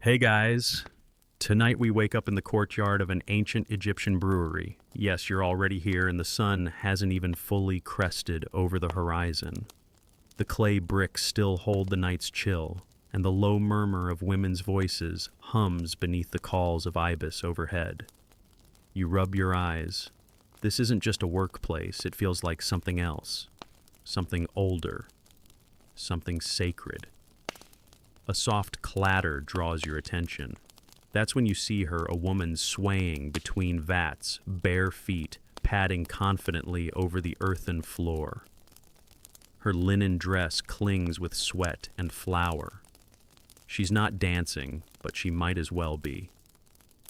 Hey guys, tonight we wake up in the courtyard of an ancient Egyptian brewery. Yes, you're already here and the sun hasn't even fully crested over the horizon. The clay bricks still hold the night's chill, and the low murmur of women's voices hums beneath the calls of ibis overhead. You rub your eyes. This isn't just a workplace, it feels like something else. Something older. Something sacred. A soft clatter draws your attention. That's when you see her, a woman swaying between vats, bare feet, padding confidently over the earthen floor. Her linen dress clings with sweat and flour. She's not dancing, but she might as well be.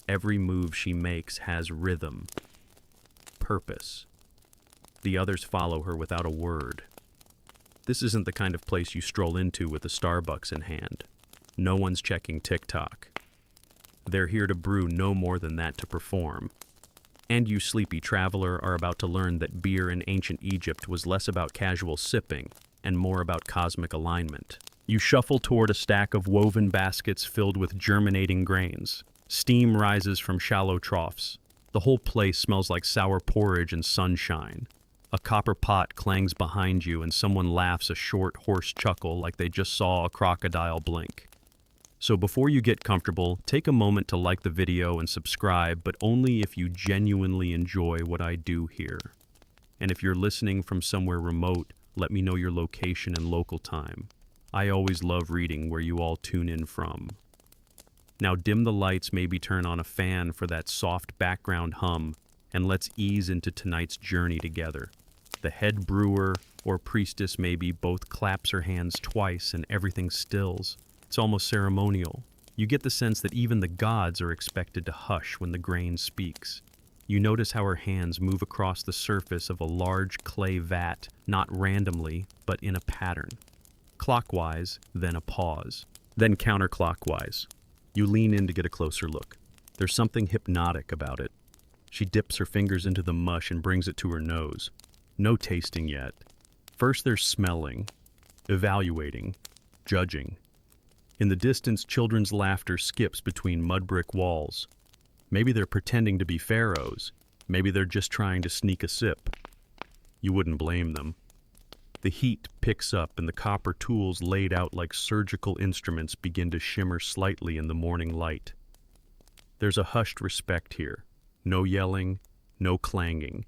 Every move she makes has rhythm, purpose. The others follow her without a word. This isn't the kind of place you stroll into with a Starbucks in hand. No one's checking TikTok. They're here to brew no more than that to perform. And you sleepy traveler are about to learn that beer in ancient Egypt was less about casual sipping and more about cosmic alignment. You shuffle toward a stack of woven baskets filled with germinating grains. Steam rises from shallow troughs. The whole place smells like sour porridge and sunshine. A copper pot clangs behind you and someone laughs a short, hoarse chuckle like they just saw a crocodile blink. So before you get comfortable, take a moment to like the video and subscribe, but only if you genuinely enjoy what I do here. And if you're listening from somewhere remote, let me know your location and local time. I always love reading where you all tune in from. Now dim the lights, maybe turn on a fan for that soft background hum, and let's ease into tonight's journey together. The head brewer or priestess maybe both claps her hands twice and everything stills. It's almost ceremonial. You get the sense that even the gods are expected to hush when the grain speaks. You notice how her hands move across the surface of a large clay vat, not randomly, but in a pattern. Clockwise, then a pause. Then counterclockwise. You lean in to get a closer look. There's something hypnotic about it. She dips her fingers into the mush and brings it to her nose. No tasting yet. First there's smelling, evaluating, judging. In the distance, children's laughter skips between mud brick walls. Maybe they're pretending to be pharaohs. Maybe they're just trying to sneak a sip. You wouldn't blame them. The heat picks up and the copper tools laid out like surgical instruments begin to shimmer slightly in the morning light. There's a hushed respect here. No yelling, no clanging.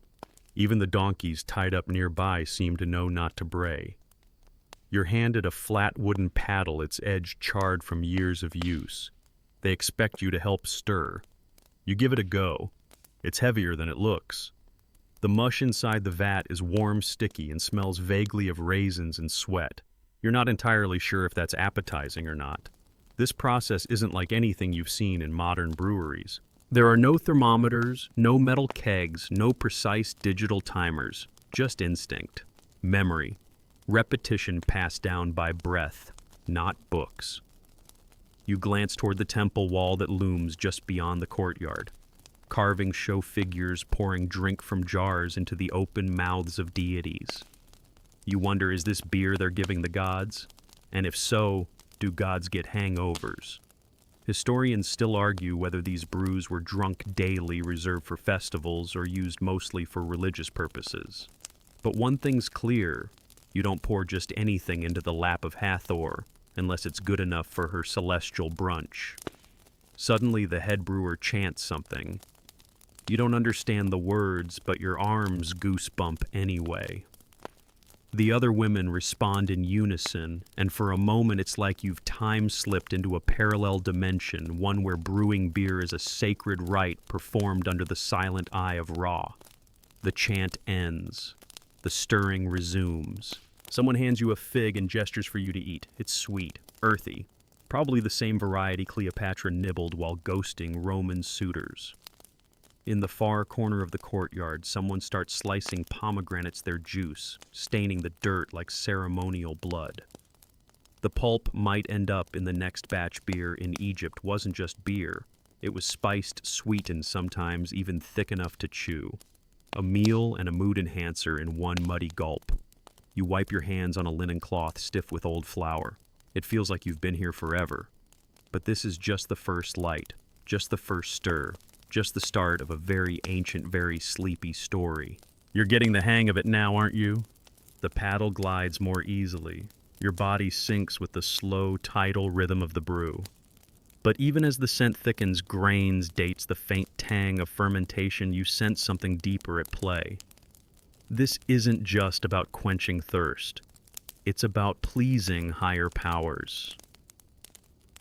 Even the donkeys tied up nearby seem to know not to bray. You're handed a flat wooden paddle, its edge charred from years of use. They expect you to help stir. You give it a go. It's heavier than it looks. The mush inside the vat is warm, sticky, and smells vaguely of raisins and sweat. You're not entirely sure if that's appetizing or not. This process isn't like anything you've seen in modern breweries. There are no thermometers, no metal kegs, no precise digital timers, just instinct, memory, repetition passed down by breath, not books. You glance toward the temple wall that looms just beyond the courtyard. Carvings show figures pouring drink from jars into the open mouths of deities. You wonder, is this beer they're giving the gods? And if so, do gods get hangovers? Historians still argue whether these brews were drunk daily, reserved for festivals, or used mostly for religious purposes. But one thing's clear, you don't pour just anything into the lap of Hathor unless it's good enough for her celestial brunch. Suddenly the head brewer chants something. You don't understand the words, but your arms goosebump anyway. The other women respond in unison, and for a moment it's like you've time-slipped into a parallel dimension, one where brewing beer is a sacred rite performed under the silent eye of Ra. The chant ends. The stirring resumes. Someone hands you a fig and gestures for you to eat. It's sweet, earthy, probably the same variety Cleopatra nibbled while ghosting Roman suitors. In the far corner of the courtyard, someone starts slicing pomegranates their juice, staining the dirt like ceremonial blood. The pulp might end up in the next batch. Beer in Egypt wasn't just beer. It was spiced, sweetened, sometimes even thick enough to chew. A meal and a mood enhancer in one muddy gulp. You wipe your hands on a linen cloth stiff with old flour. It feels like you've been here forever. But this is just the first light, just the first stir, just the start of a very ancient, very sleepy story. You're getting the hang of it now, aren't you? The paddle glides more easily. Your body syncs with the slow, tidal rhythm of the brew. But even as the scent thickens, grains dates the faint tang of fermentation, you sense something deeper at play. This isn't just about quenching thirst. It's about pleasing higher powers.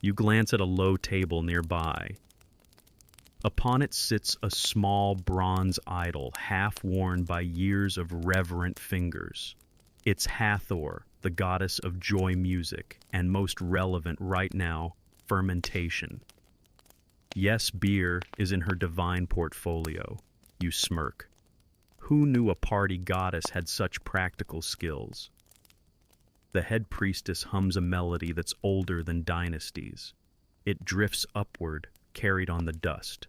You glance at a low table nearby. Upon it sits a small bronze idol, half worn by years of reverent fingers. It's Hathor, the goddess of joy music, and most relevant right now, fermentation. Yes, beer is in her divine portfolio. You smirk. Who knew a party goddess had such practical skills? The head priestess hums a melody that's older than dynasties. It drifts upward, carried on the dust.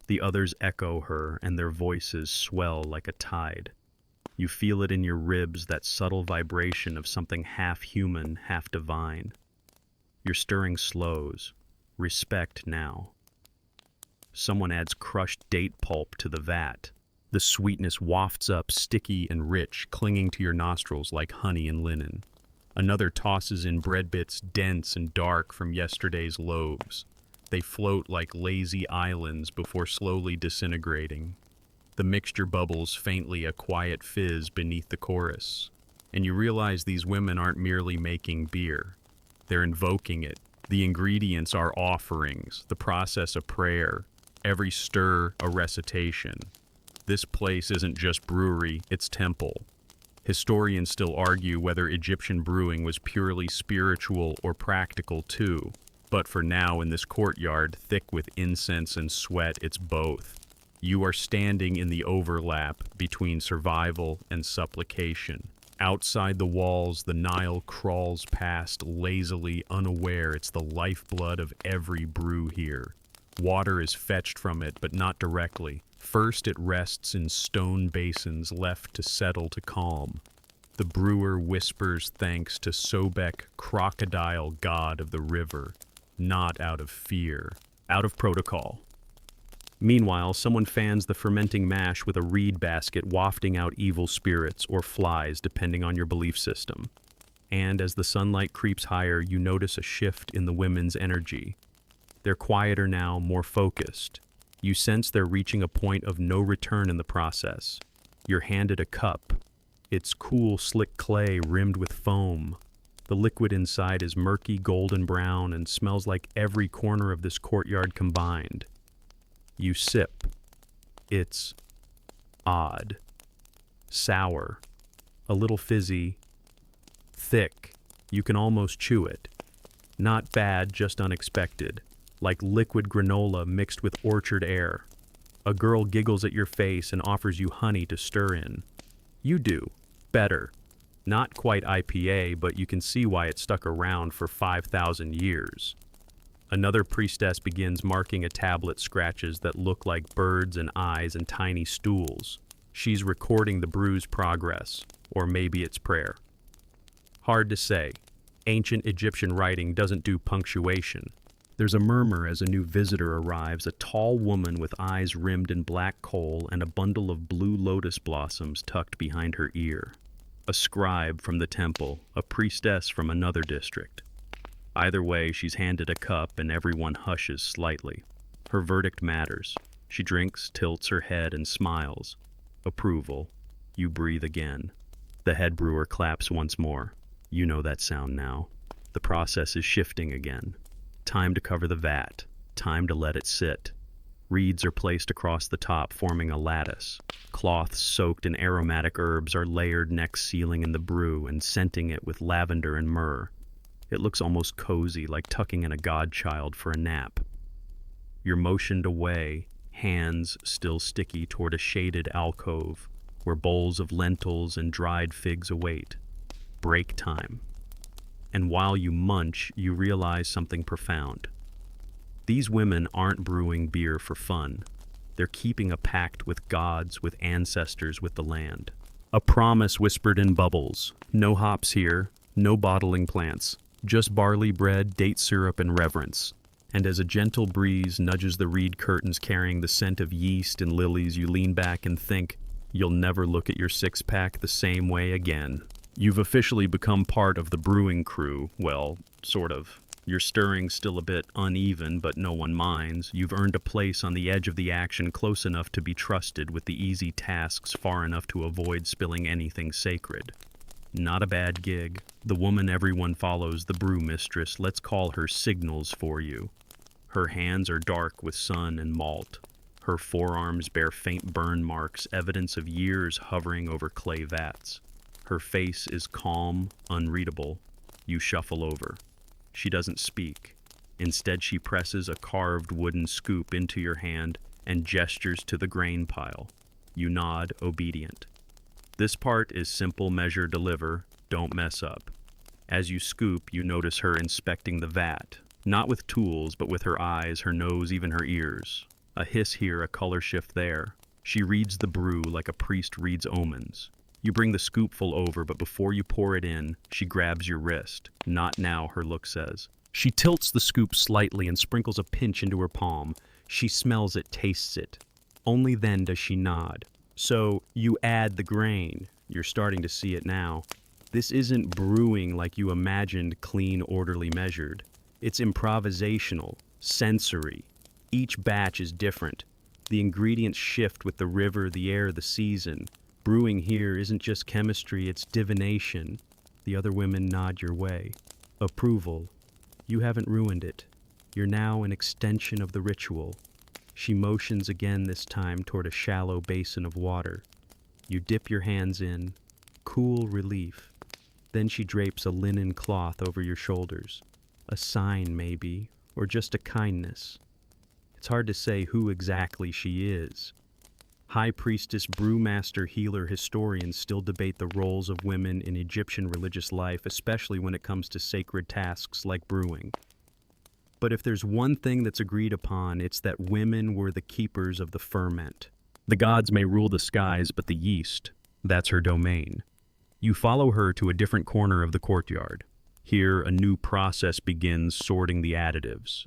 The others echo her, and their voices swell like a tide. You feel it in your ribs, that subtle vibration of something half human, half divine. Your stirring slows. Respect now. Someone adds crushed date pulp to the vat. The sweetness wafts up, sticky and rich, clinging to your nostrils like honey and linen. Another tosses in bread bits, dense and dark from yesterday's loaves. They float like lazy islands before slowly disintegrating. The mixture bubbles faintly, a quiet fizz beneath the chorus. And you realize these women aren't merely making beer. They're invoking it. The ingredients are offerings, the process a prayer, every stir a recitation. This place isn't just brewery, it's temple. Historians still argue whether Egyptian brewing was purely spiritual or practical too. But for now, in this courtyard, thick with incense and sweat, it's both. You are standing in the overlap between survival and supplication. Outside the walls, the Nile crawls past, lazily unaware it's the lifeblood of every brew here. Water is fetched from it, but not directly. First, it rests in stone basins left to settle to calm. The brewer whispers thanks to Sobek, crocodile god of the river, not out of fear, out of protocol. Meanwhile, someone fans the fermenting mash with a reed basket, wafting out evil spirits or flies, depending on your belief system. And as the sunlight creeps higher, you notice a shift in the women's energy. They're quieter now, more focused. You sense they're reaching a point of no return in the process. You're handed a cup. It's cool, slick clay rimmed with foam. The liquid inside is murky golden brown and smells like every corner of this courtyard combined. You sip. It's odd. Sour. A little fizzy. Thick. You can almost chew it. Not bad, just unexpected. Like liquid granola mixed with orchard air. A girl giggles at your face and offers you honey to stir in. You do. Better. Not quite IPA, but you can see why it stuck around for 5,000 years. Another priestess begins marking a tablet scratches that look like birds and eyes and tiny stools. She's recording the brew's progress, or maybe it's prayer. Hard to say. Ancient Egyptian writing doesn't do punctuation. There's a murmur as a new visitor arrives, a tall woman with eyes rimmed in black coal and a bundle of blue lotus blossoms tucked behind her ear. A scribe from the temple, a priestess from another district. Either way, she's handed a cup and everyone hushes slightly. Her verdict matters. She drinks, tilts her head, and smiles. Approval. You breathe again. The head brewer claps once more. You know that sound now. The process is shifting again. Time to cover the vat. Time to let it sit. Reeds are placed across the top, forming a lattice. Cloths soaked in aromatic herbs are layered next ceiling in the brew and scenting it with lavender and myrrh. It looks almost cozy, like tucking in a godchild for a nap. You're motioned away, hands still sticky toward a shaded alcove, where bowls of lentils and dried figs await. Break time. And while you munch, you realize something profound. These women aren't brewing beer for fun. They're keeping a pact with gods, with ancestors, with the land. A promise whispered in bubbles. No hops here, no bottling plants. Just barley bread, date syrup, and reverence. And as a gentle breeze nudges the reed curtains carrying the scent of yeast and lilies, you lean back and think, you'll never look at your six-pack the same way again. You've officially become part of the brewing crew. Well, sort of. Your stirring's still a bit uneven, but no one minds. You've earned a place on the edge of the action, close enough to be trusted with the easy tasks, far enough to avoid spilling anything sacred. Not a bad gig. The woman everyone follows, the brew mistress, let's call her, signals for you. Her hands are dark with sun and malt. Her forearms bear faint burn marks, evidence of years hovering over clay vats. Her face is calm, unreadable. You shuffle over. She doesn't speak. Instead, she presses a carved wooden scoop into your hand and gestures to the grain pile. You nod, obedient. This part is simple, measure, deliver, don't mess up. As you scoop, you notice her inspecting the vat, not with tools, but with her eyes, her nose, even her ears. A hiss here, a color shift there. She reads the brew like a priest reads omens. You bring the scoopful over, but before you pour it in, she grabs your wrist. Not now, her look says. She tilts the scoop slightly and sprinkles a pinch into her palm. She smells it, tastes it. Only then does she nod. So, you add the grain. You're starting to see it now. This isn't brewing like you imagined, clean, orderly, measured. It's improvisational, sensory. Each batch is different. The ingredients shift with the river, the air, the season. Brewing here isn't just chemistry, it's divination. The other women nod your way. Approval. You haven't ruined it. You're now an extension of the ritual. She motions again, this time toward a shallow basin of water. You dip your hands in. Cool relief. Then she drapes a linen cloth over your shoulders. A sign, maybe, or just a kindness. It's hard to say who exactly she is. High priestess, brewmaster, healer, historians still debate the roles of women in Egyptian religious life, especially when it comes to sacred tasks like brewing. But if there's one thing that's agreed upon, it's that women were the keepers of the ferment. The gods may rule the skies, but the yeast, that's her domain. You follow her to a different corner of the courtyard. Here, a new process begins, sorting the additives.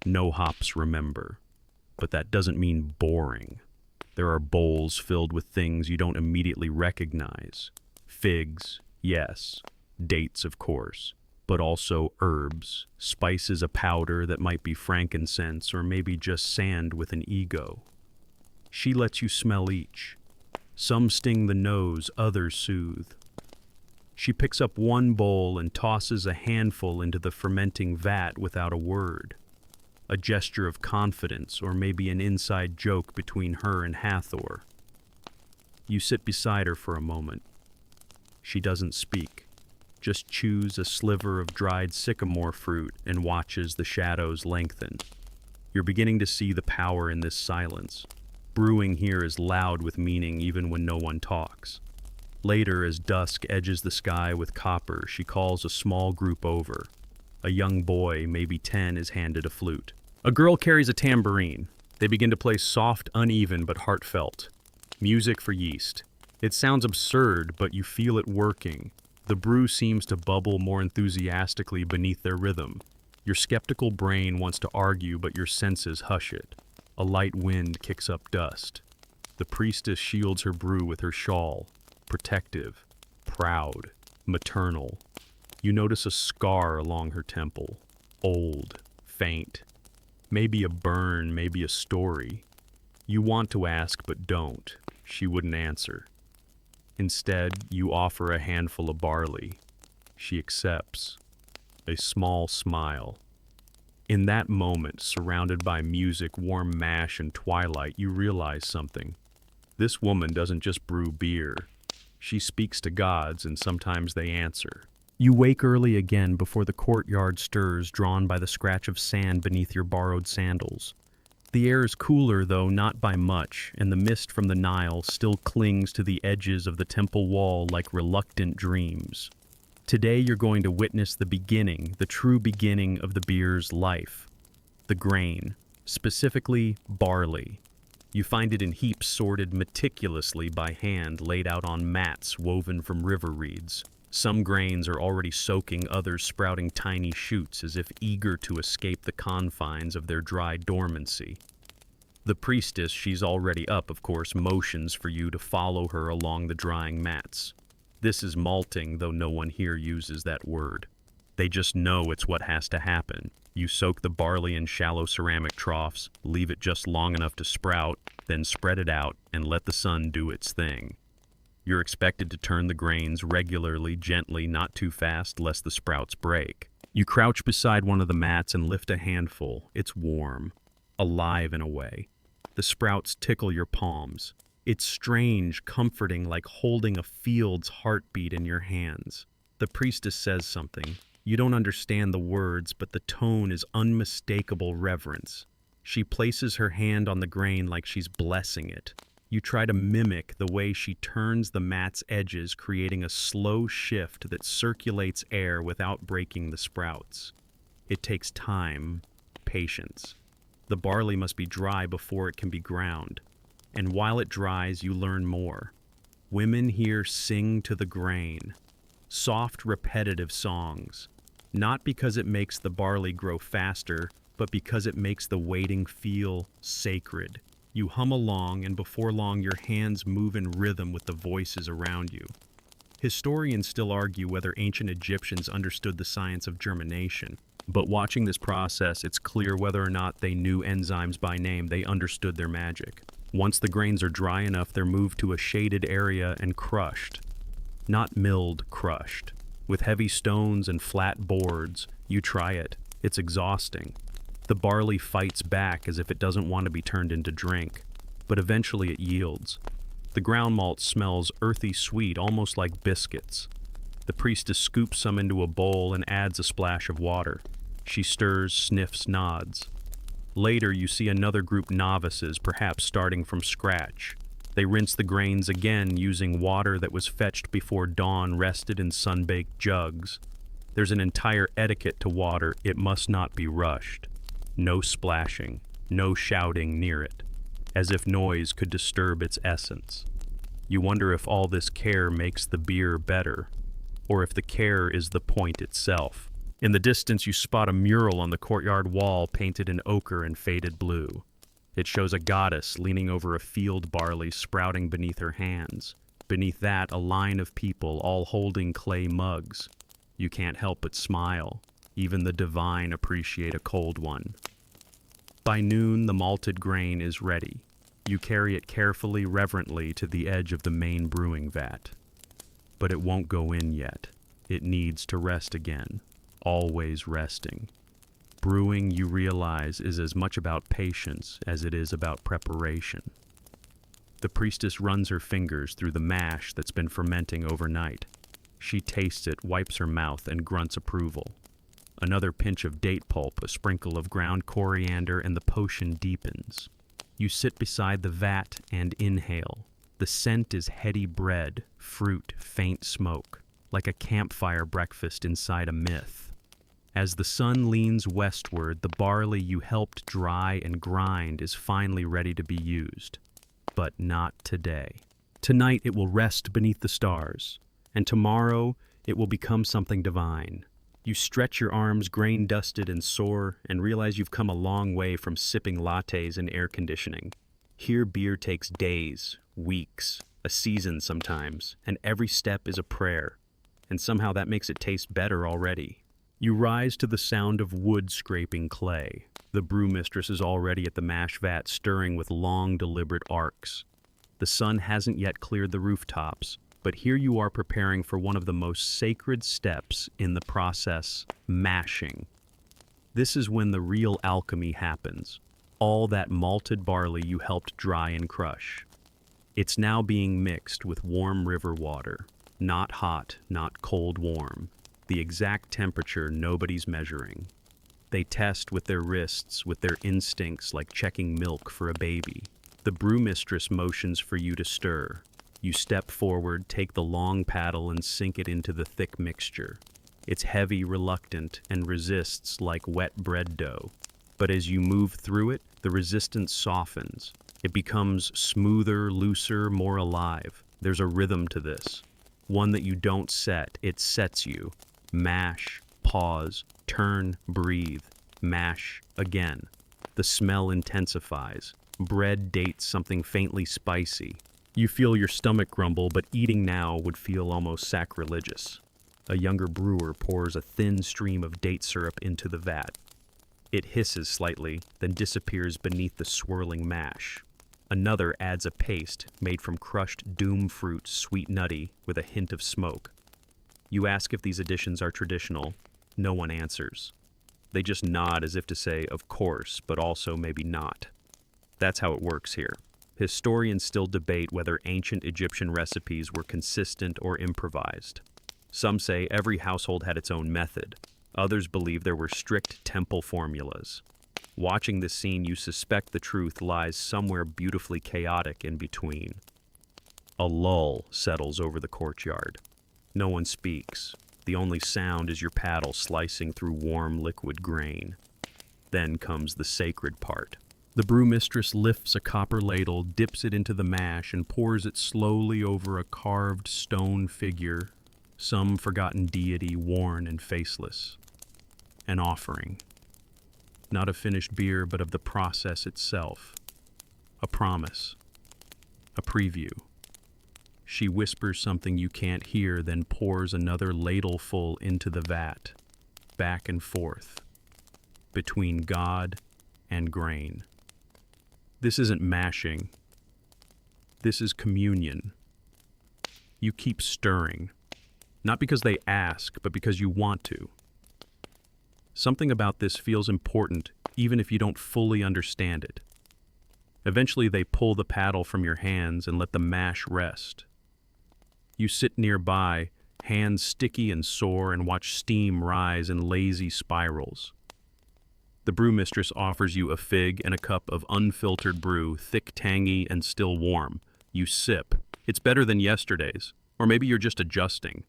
No hops, remember. But that doesn't mean boring. There are bowls filled with things you don't immediately recognize. Figs, yes. Dates, of course. But also herbs, spices, a powder that might be frankincense or maybe just sand with an ego. She lets you smell each. Some sting the nose, others soothe. She picks up one bowl and tosses a handful into the fermenting vat without a word. A gesture of confidence, or maybe an inside joke between her and Hathor. You sit beside her for a moment. She doesn't speak, just chews a sliver of dried sycamore fruit and watches the shadows lengthen. You're beginning to see the power in this silence. Brewing here is loud with meaning even when no one talks. Later, as dusk edges the sky with copper, she calls a small group over. A young boy, maybe 10, is handed a flute. A girl carries a tambourine. They begin to play soft, uneven, but heartfelt. Music for yeast. It sounds absurd, but you feel it working. The brew seems to bubble more enthusiastically beneath their rhythm. Your skeptical brain wants to argue, but your senses hush it. A light wind kicks up dust. The priestess shields her brew with her shawl. Protective, proud, maternal. You notice a scar along her temple. Old, faint. Maybe a burn, maybe a story. You want to ask, but don't. She wouldn't answer. Instead, you offer a handful of barley. She accepts. A small smile. In that moment, surrounded by music, warm mash, and twilight, you realize something. This woman doesn't just brew beer. She speaks to gods, and sometimes they answer. You wake early again before the courtyard stirs, drawn by the scratch of sand beneath your borrowed sandals. The air is cooler, though not by much, and the mist from the Nile still clings to the edges of the temple wall like reluctant dreams. Today you're going to witness the beginning, the true beginning of the beer's life. The grain, specifically barley. You find it in heaps sorted meticulously by hand, laid out on mats woven from river reeds. Some grains are already soaking, others sprouting tiny shoots as if eager to escape the confines of their dry dormancy. The priestess, she's already up, of course, motions for you to follow her along the drying mats. This is malting, though no one here uses that word. They just know it's what has to happen. You soak the barley in shallow ceramic troughs, leave it just long enough to sprout, then spread it out and let the sun do its thing. You're expected to turn the grains regularly, gently, not too fast, lest the sprouts break. You crouch beside one of the mats and lift a handful. It's warm, alive in a way. The sprouts tickle your palms. It's strange, comforting, like holding a field's heartbeat in your hands. The priestess says something. You don't understand the words, but the tone is unmistakable reverence. She places her hand on the grain like she's blessing it. You try to mimic the way she turns the mat's edges, creating a slow shift that circulates air without breaking the sprouts. It takes time, patience. The barley must be dry before it can be ground. And while it dries, you learn more. Women here sing to the grain. Soft, repetitive songs. Not because it makes the barley grow faster, but because it makes the waiting feel sacred. You hum along, and before long your hands move in rhythm with the voices around you. Historians still argue whether ancient Egyptians understood the science of germination, but watching this process, it's clear whether or not they knew enzymes by name, they understood their magic. Once the grains are dry enough, they're moved to a shaded area and crushed. Not milled, crushed. With heavy stones and flat boards, you try it. It's exhausting. The barley fights back as if it doesn't want to be turned into drink, but eventually it yields. The ground malt smells earthy sweet, almost like biscuits. The priestess scoops some into a bowl and adds a splash of water. She stirs, sniffs, nods. Later, you see another group novices, perhaps starting from scratch. They rinse the grains again using water that was fetched before dawn, rested in sun-baked jugs. There's an entire etiquette to water. It must not be rushed. No splashing, no shouting near it, as if noise could disturb its essence. You wonder if all this care makes the beer better, or if the care is the point itself. In the distance, you spot a mural on the courtyard wall painted in ochre and faded blue. It shows a goddess leaning over a field barley sprouting beneath her hands. Beneath that, a line of people, all holding clay mugs. You can't help but smile. Even the divine appreciate a cold one. By noon, the malted grain is ready. You carry it carefully, reverently to the edge of the main brewing vat. But it won't go in yet. It needs to rest again. Always resting. Brewing, you realize, is as much about patience as it is about preparation. The priestess runs her fingers through the mash that's been fermenting overnight. She tastes it, wipes her mouth, and grunts approval. Another pinch of date pulp, a sprinkle of ground coriander, and the potion deepens. You sit beside the vat and inhale. The scent is heady bread, fruit, faint smoke, like a campfire breakfast inside a myth. As the sun leans westward, the barley you helped dry and grind is finally ready to be used. But not today. Tonight it will rest beneath the stars, and tomorrow it will become something divine. You stretch your arms, grain-dusted and sore, and realize you've come a long way from sipping lattes and air conditioning. Here beer takes days, weeks, a season sometimes, and every step is a prayer. And somehow that makes it taste better already. You rise to the sound of wood scraping clay. The brewmistress is already at the mash vat, stirring with long, deliberate arcs. The sun hasn't yet cleared the rooftops, but here you are preparing for one of the most sacred steps in the process, mashing. This is when the real alchemy happens. All that malted barley you helped dry and crush. It's now being mixed with warm river water. Not hot, not cold warm. The exact temperature nobody's measuring. They test with their wrists, with their instincts, like checking milk for a baby. The brewmistress motions for you to stir. You step forward, take the long paddle, and sink it into the thick mixture. It's heavy, reluctant, and resists like wet bread dough. But as you move through it, the resistance softens. It becomes smoother, looser, more alive. There's a rhythm to this. One that you don't set, it sets you. Mash, pause, turn, breathe, mash again. The smell intensifies. Bread dates something faintly spicy. You feel your stomach grumble, but eating now would feel almost sacrilegious. A younger brewer pours a thin stream of date syrup into the vat. It hisses slightly, then disappears beneath the swirling mash. Another adds a paste made from crushed doom fruit, sweet nutty, with a hint of smoke. You ask if these additions are traditional. No one answers. They just nod as if to say, of course, but also maybe not. That's how it works here. Historians still debate whether ancient Egyptian recipes were consistent or improvised. Some say every household had its own method. Others believe there were strict temple formulas. Watching this scene, you suspect the truth lies somewhere beautifully chaotic in between. A lull settles over the courtyard. No one speaks. The only sound is your paddle slicing through warm liquid grain. Then comes the sacred part. The brewmistress lifts a copper ladle, dips it into the mash, and pours it slowly over a carved stone figure, some forgotten deity worn and faceless. An offering. Not of finished beer, but of the process itself. A promise. A preview. She whispers something you can't hear, then pours another ladleful into the vat, back and forth, between God and grain. This isn't mashing. This is communion. You keep stirring, not because they ask, but because you want to. Something about this feels important, even if you don't fully understand it. Eventually, they pull the paddle from your hands and let the mash rest. You sit nearby, hands sticky and sore, and watch steam rise in lazy spirals. The brewmistress offers you a fig and a cup of unfiltered brew, thick, tangy, and still warm. You sip. It's better than yesterday's, or maybe you're just adjusting.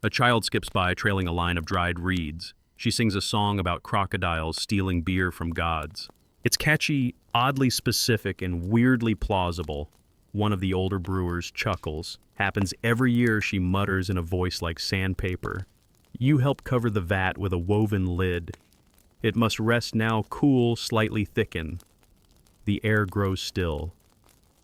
A child skips by trailing a line of dried reeds. She sings a song about crocodiles stealing beer from gods. It's catchy, oddly specific, and weirdly plausible. One of the older brewers chuckles. Happens every year, she mutters in a voice like sandpaper. You help cover the vat with a woven lid. It must rest now, cool, slightly thicken. The air grows still.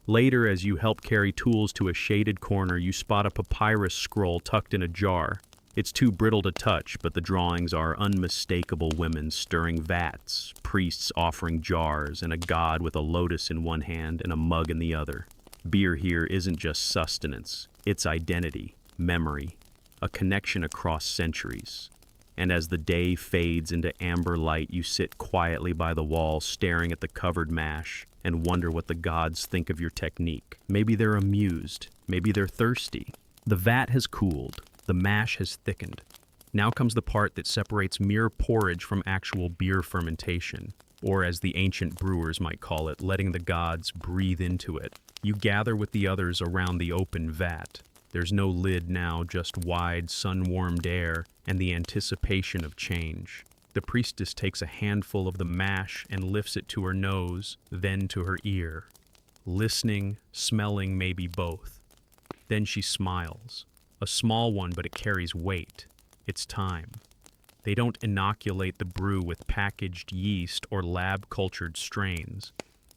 Later, as you help carry tools to a shaded corner, you spot a papyrus scroll tucked in a jar. It's too brittle to touch, but the drawings are unmistakable women stirring vats, priests offering jars, and a god with a lotus in one hand and a mug in the other. Beer here isn't just sustenance, it's identity, memory, a connection across centuries. And as the day fades into amber light, you sit quietly by the wall, staring at the covered mash, and wonder what the gods think of your technique. Maybe they're amused, maybe they're thirsty. The vat has cooled, the mash has thickened. Now comes the part that separates mere porridge from actual beer fermentation, or as the ancient brewers might call it, letting the gods breathe into it. You gather with the others around the open vat. There's no lid now, just wide, sun-warmed air and the anticipation of change. The priestess takes a handful of the mash and lifts it to her nose, then to her ear. Listening, smelling, maybe both. Then she smiles. A small one, but it carries weight. It's time. They don't inoculate the brew with packaged yeast or lab-cultured strains.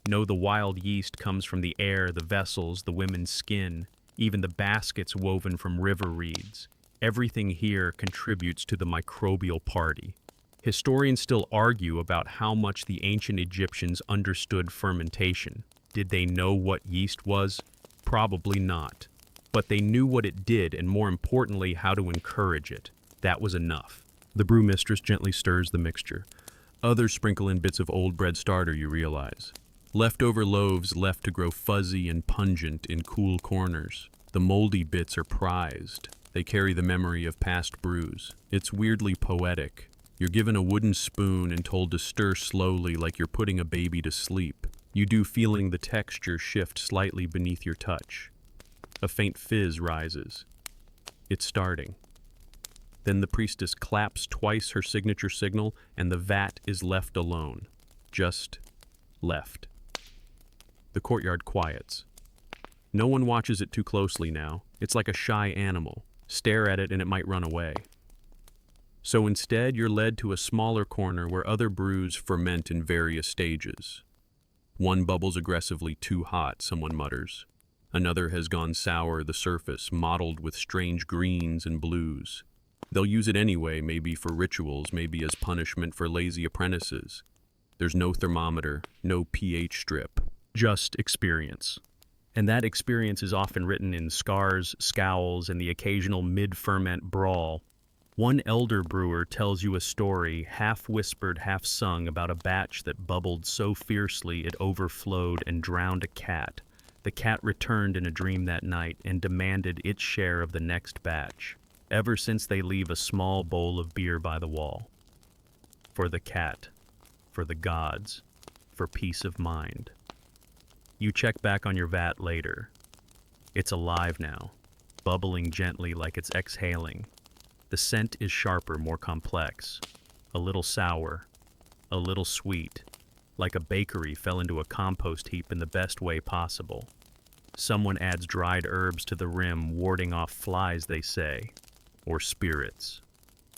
No, the wild yeast comes from the air, the vessels, the women's skin, even the baskets woven from river reeds. Everything here contributes to the microbial party. Historians still argue about how much the ancient Egyptians understood fermentation. Did they know what yeast was? Probably not. But they knew what it did, and more importantly, how to encourage it. That was enough. The brewmistress gently stirs the mixture. Others sprinkle in bits of old bread starter, you realize. Leftover loaves left to grow fuzzy and pungent in cool corners. The moldy bits are prized. They carry the memory of past brews. It's weirdly poetic. You're given a wooden spoon and told to stir slowly like you're putting a baby to sleep. You do, feeling the texture shift slightly beneath your touch. A faint fizz rises. It's starting. Then the priestess claps twice her signature signal, and the vat is left alone. Just left. The courtyard quiets. No one watches it too closely now. It's like a shy animal. Stare at it and it might run away. So instead, you're led to a smaller corner where other brews ferment in various stages. One bubbles aggressively too hot, someone mutters. Another has gone sour, the surface mottled with strange greens and blues. They'll use it anyway, maybe for rituals, maybe as punishment for lazy apprentices. There's no thermometer, no pH strip, just experience. And that experience is often written in scars, scowls, and the occasional mid-ferment brawl. One elder brewer tells you a story, half-whispered, half-sung, about a batch that bubbled so fiercely it overflowed and drowned a cat. The cat returned in a dream that night and demanded its share of the next batch. Ever since they leave a small bowl of beer by the wall. For the cat, for the gods, for peace of mind. You check back on your vat later. It's alive now, bubbling gently like it's exhaling. The scent is sharper, more complex, a little sour, a little sweet, like a bakery fell into a compost heap in the best way possible. Someone adds dried herbs to the rim, warding off flies, they say, or spirits,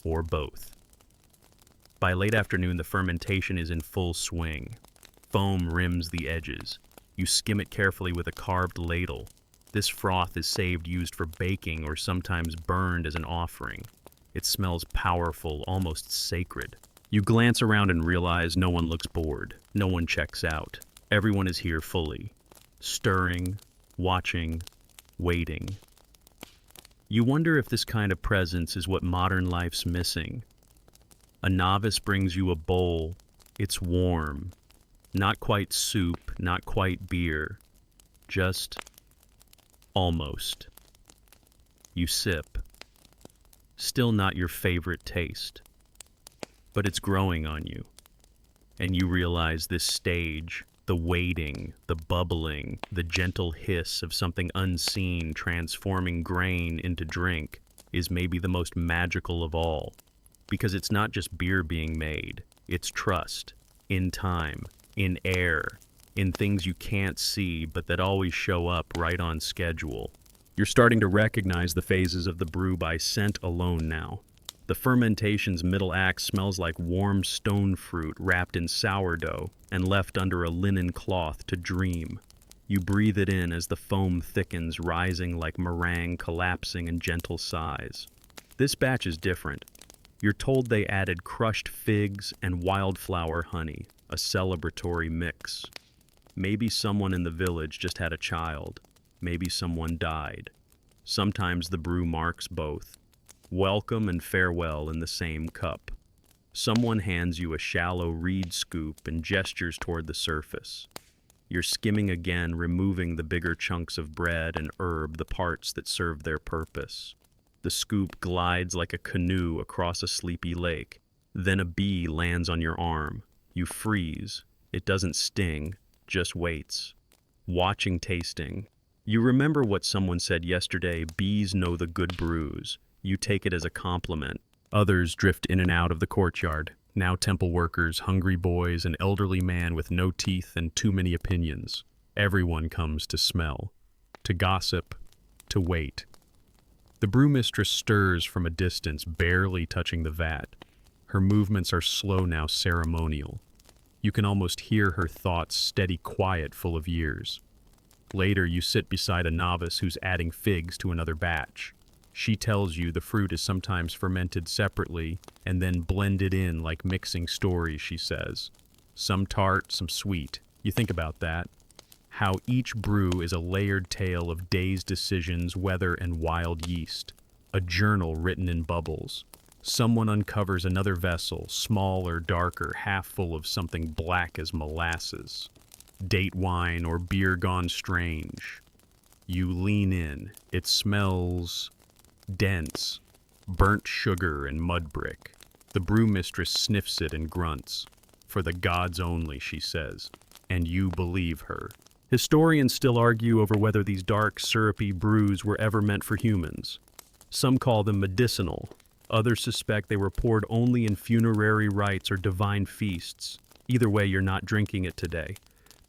or both. By late afternoon, the fermentation is in full swing. Foam rims the edges. You skim it carefully with a carved ladle. This froth is used for baking or sometimes burned as an offering. It smells powerful, almost sacred. You glance around and realize no one looks bored. No one checks out. Everyone is here fully, stirring, watching, waiting. You wonder if this kind of presence is what modern life's missing. A novice brings you a bowl. It's warm. Not quite soup, not quite beer. Just almost. You sip. Still not your favorite taste. But it's growing on you. And you realize this stage, the waiting, the bubbling, the gentle hiss of something unseen transforming grain into drink is maybe the most magical of all. Because it's not just beer being made, it's trust, in time, in air, in things you can't see but that always show up right on schedule. You're starting to recognize the phases of the brew by scent alone now. The fermentation's middle act smells like warm stone fruit wrapped in sourdough and left under a linen cloth to dream. You breathe it in as the foam thickens, rising like meringue, collapsing in gentle sighs. This batch is different. You're told they added crushed figs and wildflower honey, a celebratory mix. Maybe someone in the village just had a child. Maybe someone died. Sometimes the brew marks both. Welcome and farewell in the same cup. Someone hands you a shallow reed scoop and gestures toward the surface. You're skimming again, removing the bigger chunks of bread and herb, the parts that serve their purpose. The scoop glides like a canoe across a sleepy lake. Then a bee lands on your arm. You freeze. It doesn't sting, just waits. Watching, tasting. You remember what someone said yesterday, bees know the good brews. You take it as a compliment. Others drift in and out of the courtyard. Now temple workers, hungry boys, an elderly man with no teeth and too many opinions. Everyone comes to smell, to gossip, to wait. The brewmistress stirs from a distance, barely touching the vat. Her movements are slow now, ceremonial. You can almost hear her thoughts, steady quiet, full of years. Later, you sit beside a novice who's adding figs to another batch. She tells you the fruit is sometimes fermented separately and then blended in like mixing stories, she says. Some tart, some sweet. You think about that. How each brew is a layered tale of days' decisions, weather, and wild yeast. A journal written in bubbles. Someone uncovers another vessel, smaller, darker, half full of something black as molasses. Date wine or beer gone strange. You lean in. It smells dense, burnt sugar and mud brick. The brewmistress sniffs it and grunts. For the gods only, she says, and you believe her. Historians still argue over whether these dark, syrupy brews were ever meant for humans. Some call them medicinal. Others suspect they were poured only in funerary rites or divine feasts. Either way, you're not drinking it today.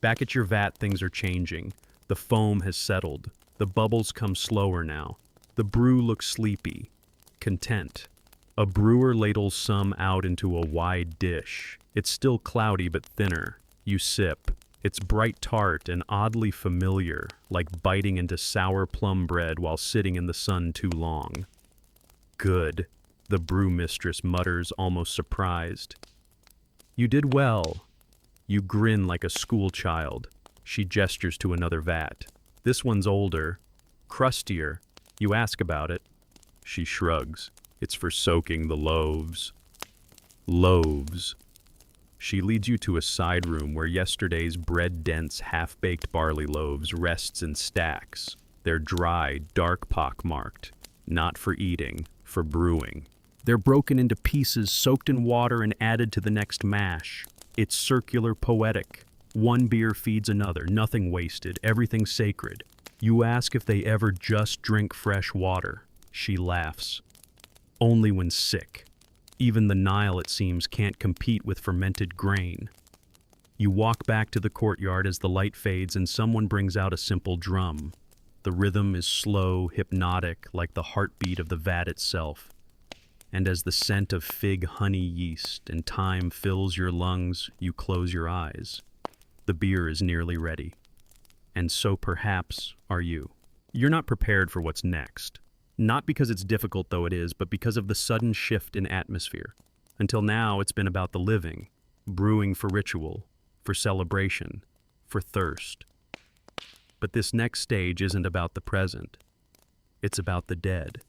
Back at your vat, things are changing. The The foam has settled. The bubbles come slower now. The brew looks sleepy, content. A brewer ladles some out into a wide dish. It's still cloudy but thinner. You sip. It's bright tart and oddly familiar, like biting into sour plum bread while sitting in the sun too long. Good, the brewmistress mutters, almost surprised. You did well. You grin like a schoolchild. She gestures to another vat. This one's older, crustier. You ask about it. She shrugs. It's for soaking the loaves. Loaves. She leads you to a side room where yesterday's bread-dense, half-baked barley loaves rests in stacks. They're dry, dark pock-marked. Not for eating, for brewing. They're broken into pieces, soaked in water and added to the next mash. It's circular poetic. One beer feeds another, nothing wasted, everything sacred. You ask if they ever just drink fresh water. She laughs. Only when sick. Even the Nile, it seems, can't compete with fermented grain. You walk back to the courtyard as the light fades and someone brings out a simple drum. The rhythm is slow, hypnotic, like the heartbeat of the vat itself. And as the scent of fig honey yeast and thyme fills your lungs, you close your eyes. The beer is nearly ready. And so perhaps are you. You're not prepared for what's next. Not because it's difficult, though it is, but because of the sudden shift in atmosphere. Until now, it's been about the living, brewing for ritual, for celebration, for thirst. But this next stage isn't about the present. It's about the dead.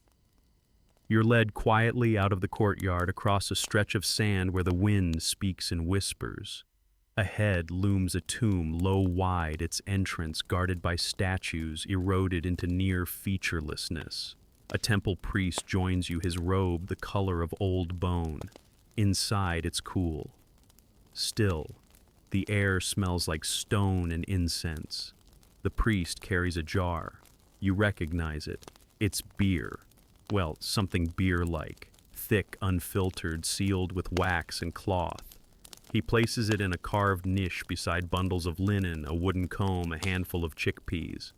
You're led quietly out of the courtyard across a stretch of sand where the wind speaks in whispers. Ahead looms a tomb, low-wide, its entrance guarded by statues eroded into near featurelessness. A temple priest joins you, his robe the color of old bone. Inside, it's cool. Still, the air smells like stone and incense. The priest carries a jar. You recognize it. It's beer. Well, something beer-like. Thick, unfiltered, sealed with wax and cloth. He places it in a carved niche beside bundles of linen, a wooden comb, a handful of chickpeas.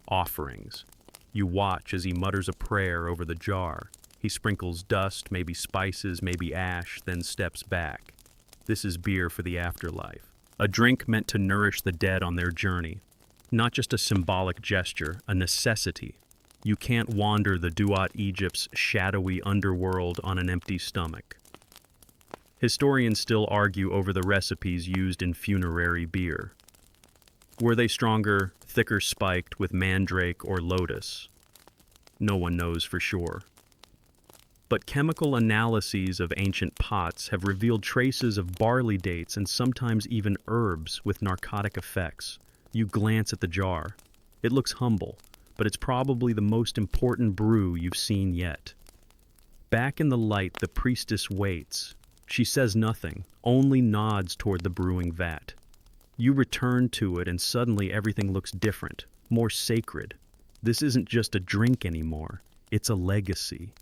Offerings. You watch as he mutters a prayer over the jar. He sprinkles dust, maybe spices, maybe ash, then steps back. This is beer for the afterlife. A drink meant to nourish the dead on their journey. Not just a symbolic gesture, a necessity. You can't wander the Duat Egypt's shadowy underworld on an empty stomach. Historians still argue over the recipes used in funerary beer. Were they stronger, thicker spiked with mandrake or lotus? No one knows for sure. But chemical analyses of ancient pots have revealed traces of barley dates and sometimes even herbs with narcotic effects. You glance at the jar. It looks humble, but it's probably the most important brew you've seen yet. Back in the light, the priestess waits. She says nothing, only nods toward the brewing vat. You return to it and suddenly everything looks different, more sacred. This isn't just a drink anymore, it's a legacy.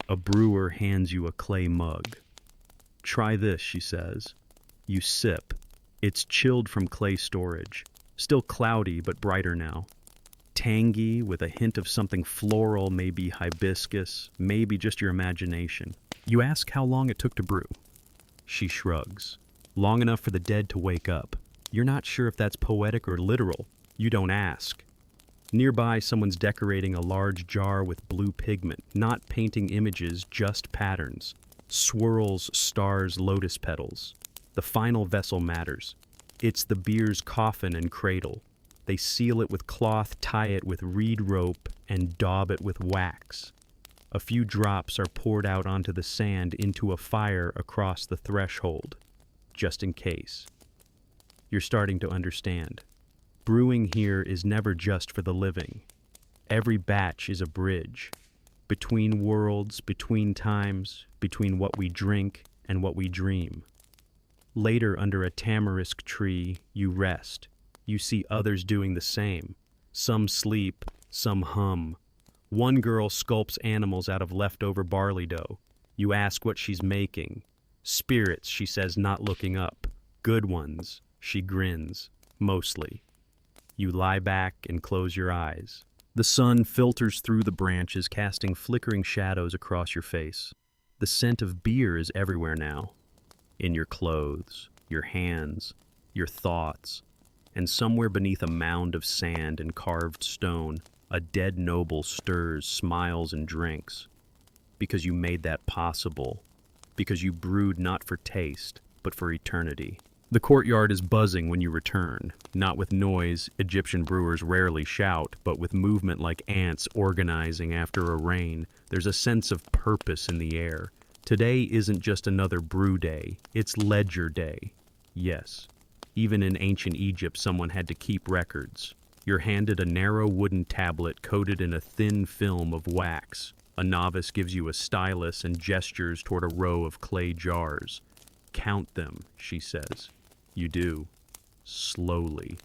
A brewer hands you a clay mug. Try this, she says. You sip. It's chilled from clay storage. Still cloudy, but brighter now. Tangy, with a hint of something floral, maybe hibiscus, maybe just your imagination. You ask how long it took to brew. She shrugs. Long enough for the dead to wake up. You're not sure if that's poetic or literal. You don't ask. Nearby, someone's decorating a large jar with blue pigment, not painting images, just patterns. Swirls, stars, lotus petals. The final vessel matters. It's the beer's coffin and cradle. They seal it with cloth, tie it with reed rope, and daub it with wax. A few drops are poured out onto the sand into a fire across the threshold, just in case. You're starting to understand. Brewing here is never just for the living. Every batch is a bridge. Between worlds, between times, between what we drink and what we dream. Later, under a tamarisk tree, you rest. You see others doing the same. Some sleep, some hum. One girl sculpts animals out of leftover barley dough. You ask what she's making. Spirits, she says, not looking up. Good ones, she grins, mostly. You lie back and close your eyes. The sun filters through the branches, casting flickering shadows across your face. The scent of beer is everywhere now. In your clothes, your hands, your thoughts, and somewhere beneath a mound of sand and carved stone, a dead noble stirs, smiles, and drinks. Because you made that possible. Because you brewed not for taste, but for eternity. The courtyard is buzzing when you return, not with noise Egyptian brewers rarely shout, but with movement like ants organizing after a rain. There's a sense of purpose in the air. Today isn't just another brew day, it's ledger day. Yes, even in ancient Egypt someone had to keep records. You're handed a narrow wooden tablet coated in a thin film of wax. A novice gives you a stylus and gestures toward a row of clay jars. Count them, she says. You do. Slowly.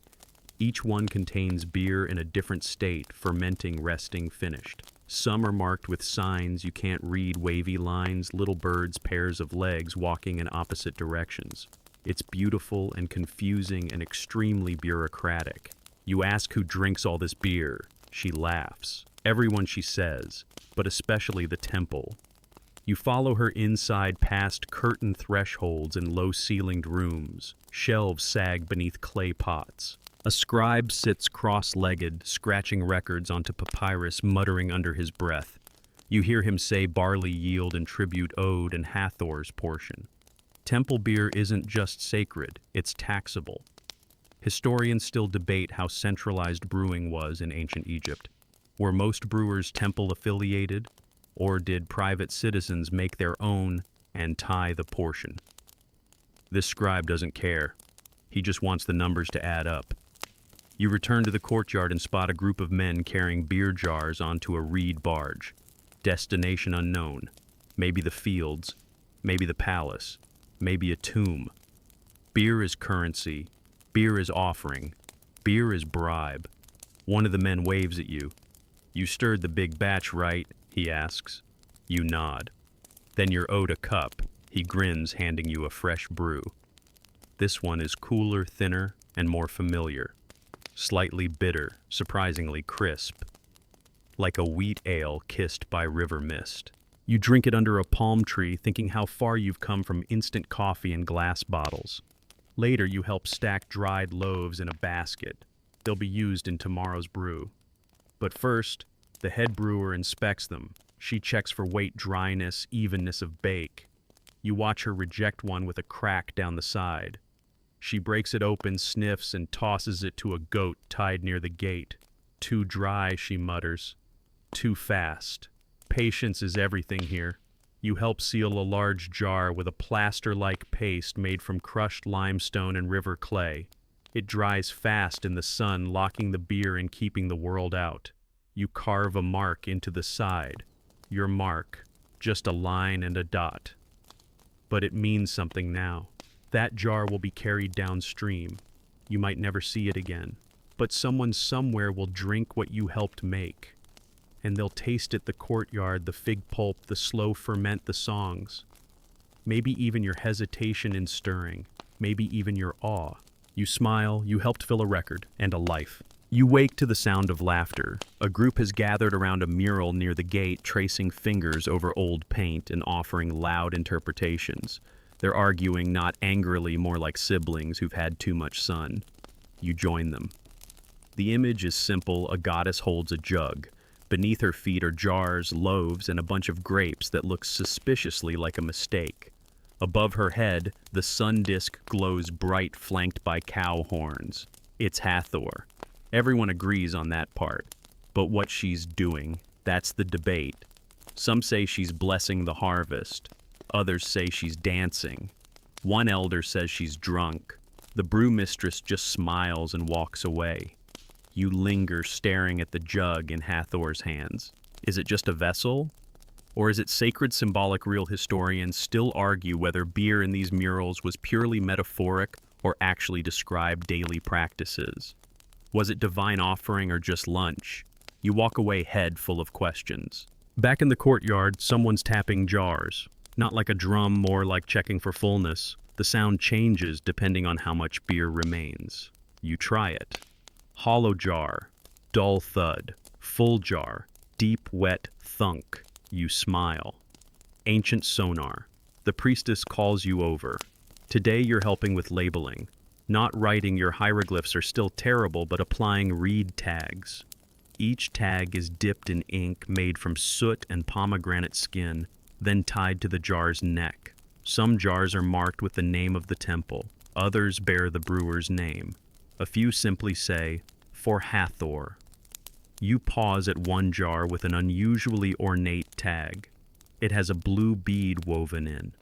Each one contains beer in a different state, fermenting, resting, finished. Some are marked with signs you can't read, wavy lines, little birds, pairs of legs walking in opposite directions. It's beautiful and confusing and extremely bureaucratic. You ask who drinks all this beer. She laughs. Everyone, she says, but especially the temple. You follow her inside past curtained thresholds and low-ceilinged rooms. Shelves sag beneath clay pots. A scribe sits cross-legged, scratching records onto papyrus, muttering under his breath. You hear him say barley yield and tribute owed and Hathor's portion. Temple beer isn't just sacred, it's taxable. Historians still debate how centralized brewing was in ancient Egypt. Were most brewers temple-affiliated? Or did private citizens make their own and tie the portion? This scribe doesn't care. He just wants the numbers to add up. You return to the courtyard and spot a group of men carrying beer jars onto a reed barge. Destination unknown. Maybe the fields, maybe the palace, maybe a tomb. Beer is currency. Beer is offering. Beer is bribe. One of the men waves at you. You stirred the big batch, right? He asks. You nod. Then you're owed a cup. He grins, handing you a fresh brew. This one is cooler, thinner, and more familiar. Slightly bitter, surprisingly crisp. Like a wheat ale kissed by river mist. You drink it under a palm tree, thinking how far you've come from instant coffee in glass bottles. Later, you help stack dried loaves in a basket. They'll be used in tomorrow's brew. But first, the head brewer inspects them. She checks for weight, dryness, evenness of bake. You watch her reject one with a crack down the side. She breaks it open, sniffs, and tosses it to a goat tied near the gate. Too dry, she mutters. Too fast. Patience is everything here. You help seal a large jar with a plaster-like paste made from crushed limestone and river clay. It dries fast in the sun, locking the beer and keeping the world out. You carve a mark into the side. Your mark, just a line and a dot. But it means something now. That jar will be carried downstream. You might never see it again. But someone somewhere will drink what you helped make. And they'll taste it, the courtyard, the fig pulp, the slow ferment, the songs. Maybe even your hesitation in stirring. Maybe even your awe. You smile, you helped fill a record and a life. You wake to the sound of laughter. A group has gathered around a mural near the gate, tracing fingers over old paint and offering loud interpretations. They're arguing not angrily, more like siblings who've had too much sun. You join them. The image is simple. A goddess holds a jug. Beneath her feet are jars, loaves, and a bunch of grapes that look suspiciously like a mistake. Above her head, the sun disk glows bright, flanked by cow horns. It's Hathor. Everyone agrees on that part. But what she's doing, that's the debate. Some say she's blessing the harvest. Others say she's dancing. One elder says she's drunk. The brewmistress just smiles and walks away. You linger, staring at the jug in Hathor's hands. Is it just a vessel? Or is it sacred symbolic? Real historians still argue whether beer in these murals was purely metaphoric or actually described daily practices. Was it divine offering or just lunch? You walk away head full of questions. Back in the courtyard, someone's tapping jars. Not like a drum, more like checking for fullness. The sound changes depending on how much beer remains. You try it. Hollow jar, dull thud. Full jar, deep wet thunk. You smile. Ancient sonar. The priestess calls you over. Today you're helping with labeling. Not writing your hieroglyphs are still terrible, but applying reed tags. Each tag is dipped in ink made from soot and pomegranate skin, then tied to the jar's neck. Some jars are marked with the name of the temple. Others bear the brewer's name. A few simply say, "For Hathor." You pause at one jar with an unusually ornate tag. It has a blue bead woven in.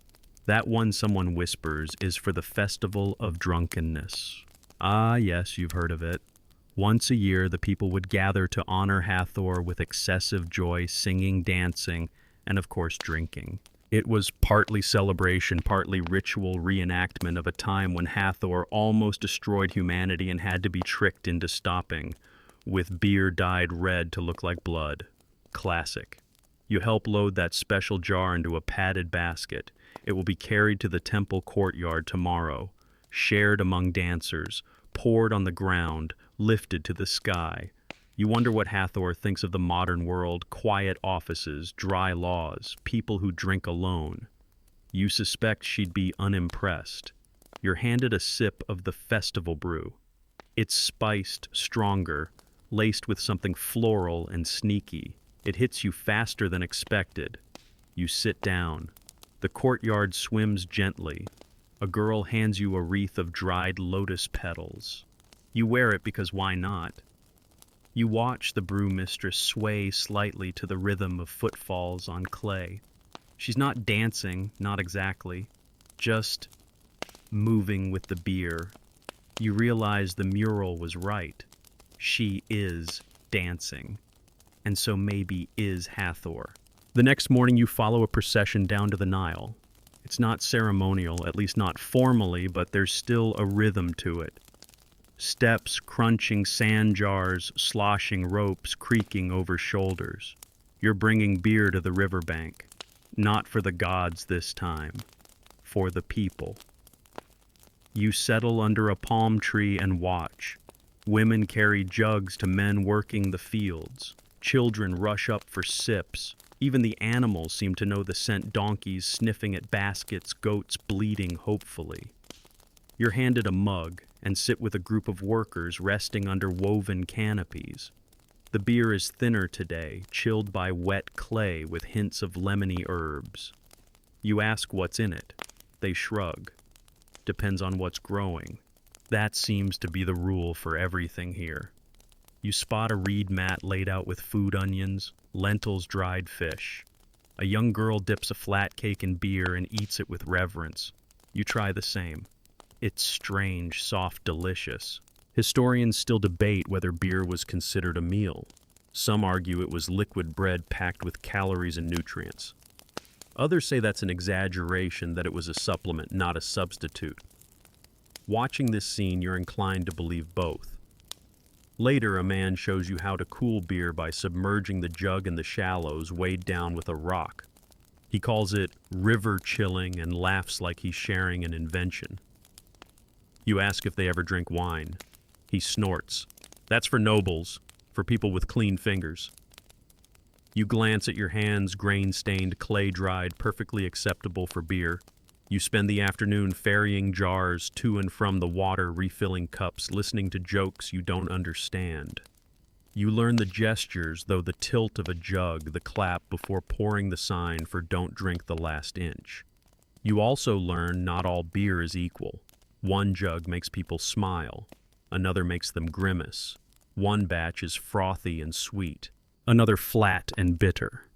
That one, someone whispers, is for the Festival of Drunkenness. Ah, yes, you've heard of it. Once a year, the people would gather to honor Hathor with excessive joy, singing, dancing, and of course, drinking. It was partly celebration, partly ritual reenactment of a time when Hathor almost destroyed humanity and had to be tricked into stopping, with beer dyed red to look like blood. Classic. You help load that special jar into a padded basket. It will be carried to the temple courtyard tomorrow, shared among dancers, poured on the ground, lifted to the sky. You wonder what Hathor thinks of the modern world: quiet offices, dry laws, people who drink alone. You suspect she'd be unimpressed. You're handed a sip of the festival brew. It's spiced, stronger, laced with something floral and sneaky. It hits you faster than expected. You sit down. The courtyard swims gently. A girl hands you a wreath of dried lotus petals. You wear it because why not? You watch the brewmistress sway slightly to the rhythm of footfalls on clay. She's not dancing, not exactly, just moving with the beer. You realize the mural was right. She is dancing, and so maybe is Hathor. The next morning you follow a procession down to the Nile. It's not ceremonial, at least not formally, but there's still a rhythm to it. Steps, crunching sand jars, sloshing ropes, creaking over shoulders. You're bringing beer to the riverbank. Not for the gods this time, for the people. You settle under a palm tree and watch. Women carry jugs to men working the fields. Children rush up for sips. Even the animals seem to know the scent: donkeys sniffing at baskets, goats bleating hopefully. You're handed a mug and sit with a group of workers resting under woven canopies. The beer is thinner today, chilled by wet clay with hints of lemony herbs. You ask what's in it. They shrug. Depends on what's growing. That seems to be the rule for everything here. You spot a reed mat laid out with food onions, lentils, dried fish. A young girl dips a flat cake in beer and eats it with reverence. You try the same. It's strange, soft, delicious. Historians still debate whether beer was considered a meal. Some argue it was liquid bread packed with calories and nutrients. Others say that's an exaggeration, that it was a supplement, not a substitute. Watching this scene, you're inclined to believe both. Later, a man shows you how to cool beer by submerging the jug in the shallows, weighed down with a rock. He calls it river chilling and laughs like he's sharing an invention. You ask if they ever drink wine. He snorts. That's for nobles, for people with clean fingers. You glance at your hands, grain-stained, clay-dried, perfectly acceptable for beer. You spend the afternoon ferrying jars to and from the water, refilling cups, listening to jokes you don't understand. You learn the gestures, though, the tilt of a jug, the clap before pouring the sign for "don't drink the last inch." You also learn not all beer is equal. One jug makes people smile. Another makes them grimace. One batch is frothy and sweet. Another flat and bitter.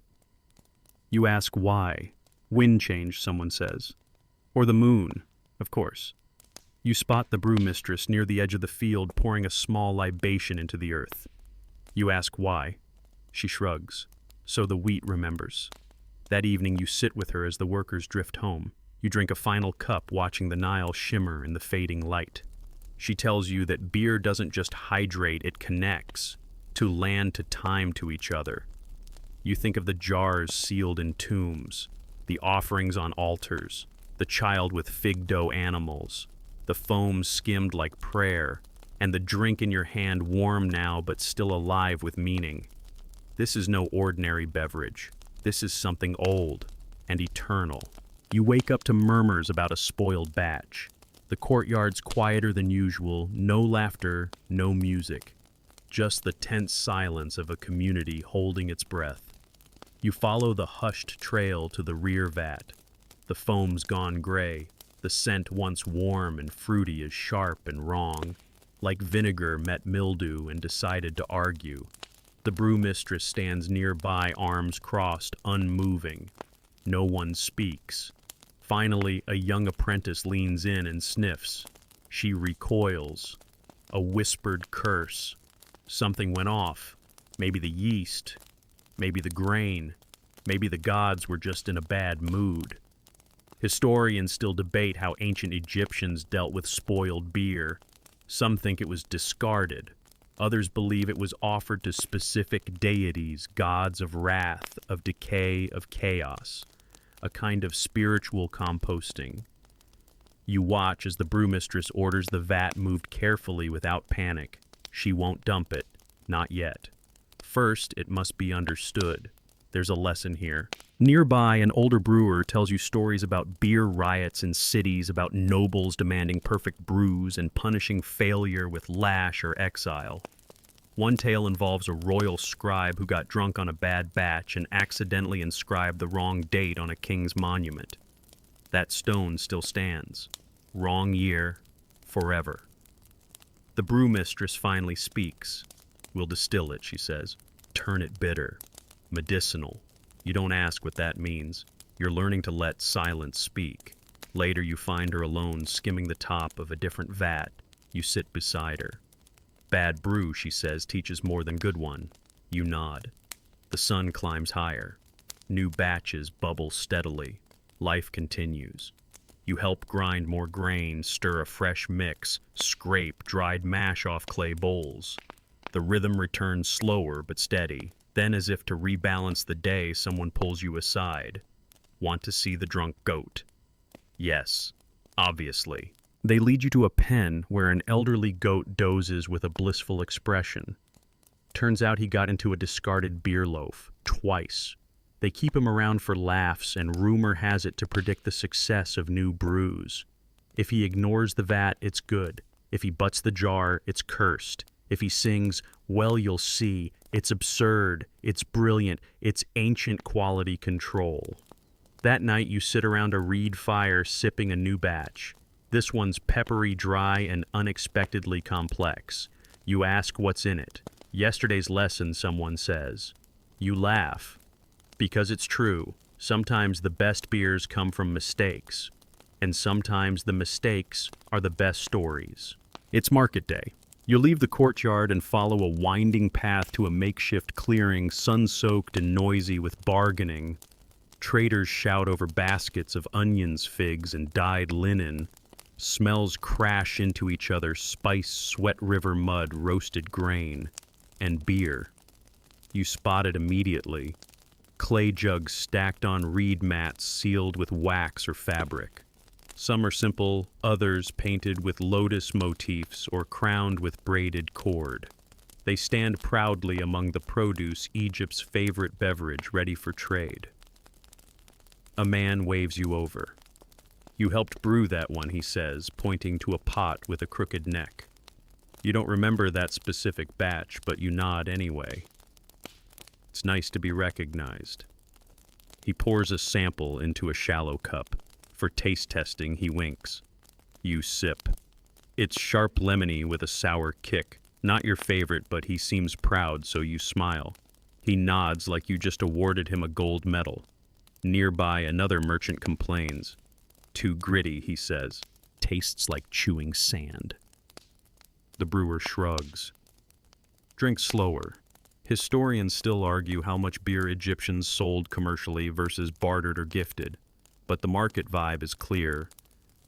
You ask why. Wind change, someone says. Or the moon, of course. You spot the brewmistress near the edge of the field pouring a small libation into the earth. You ask why. She shrugs. So the wheat remembers. That evening you sit with her as the workers drift home. You drink a final cup, watching the Nile shimmer in the fading light. She tells you that beer doesn't just hydrate, it connects. To land, to time, to each other. You think of the jars sealed in tombs, the offerings on altars, the child with fig dough animals, the foam skimmed like prayer, and the drink in your hand warm now but still alive with meaning. This is no ordinary beverage. This is something old and eternal. You wake up to murmurs about a spoiled batch. The courtyard's quieter than usual, no laughter, no music. Just the tense silence of a community holding its breath. You follow the hushed trail to the rear vat. The foam's gone gray. The scent once warm and fruity is sharp and wrong. Like vinegar met mildew and decided to argue. The brewmistress stands nearby, arms crossed, unmoving. No one speaks. Finally, a young apprentice leans in and sniffs. She recoils. A whispered curse. Something went off. Maybe the yeast. Maybe the grain. Maybe the gods were just in a bad mood. Historians still debate how ancient Egyptians dealt with spoiled beer. Some think it was discarded. Others believe it was offered to specific deities, gods of wrath, of decay, of chaos. A kind of spiritual composting. You watch as the brewmistress orders the vat moved carefully without panic. She won't dump it. Not yet. First, it must be understood. There's a lesson here. Nearby, an older brewer tells you stories about beer riots in cities, about nobles demanding perfect brews and punishing failure with lash or exile. One tale involves a royal scribe who got drunk on a bad batch and accidentally inscribed the wrong date on a king's monument. That stone still stands. Wrong year, forever. The brewmistress finally speaks. We'll distill it, she says. Turn it bitter. Medicinal. You don't ask what that means. You're learning to let silence speak. Later you find her alone, skimming the top of a different vat. You sit beside her. Bad brew, she says, teaches more than good one. You nod. The sun climbs higher. New batches bubble steadily. Life continues. You help grind more grain, stir a fresh mix, scrape dried mash off clay bowls. The rhythm returns slower but steady. Then, as if to rebalance the day, someone pulls you aside. Want to see the drunk goat? Yes, obviously. They lead you to a pen where an elderly goat dozes with a blissful expression. Turns out he got into a discarded beer loaf, twice. They keep him around for laughs, and rumor has it to predict the success of new brews. If he ignores the vat, it's good. If he butts the jar, it's cursed. If he sings, well, you'll see, it's absurd, it's brilliant, it's ancient quality control. That night you sit around a reed fire sipping a new batch. This one's peppery, dry, and unexpectedly complex. You ask what's in it. Yesterday's lesson, someone says. You laugh. Because it's true, sometimes the best beers come from mistakes. And sometimes the mistakes are the best stories. It's market day. You leave the courtyard and follow a winding path to a makeshift clearing, sun-soaked and noisy with bargaining. Traders shout over baskets of onions, figs, and dyed linen. Smells crash into each other, spice, sweat river mud, roasted grain, and beer. You spot it immediately. Clay jugs stacked on reed mats sealed with wax or fabric. Some are simple, others painted with lotus motifs or crowned with braided cord. They stand proudly among the produce, Egypt's favorite beverage, ready for trade. A man waves you over. You helped brew that one, he says, pointing to a pot with a crooked neck. You don't remember that specific batch, but you nod anyway. It's nice to be recognized. He pours a sample into a shallow cup. For taste testing, he winks. You sip. It's sharp lemony with a sour kick. Not your favorite, but he seems proud, so you smile. He nods like you just awarded him a gold medal. Nearby, another merchant complains. Too gritty, he says. Tastes like chewing sand. The brewer shrugs. Drink slower. Historians still argue how much beer Egyptians sold commercially versus bartered or gifted. But the market vibe is clear.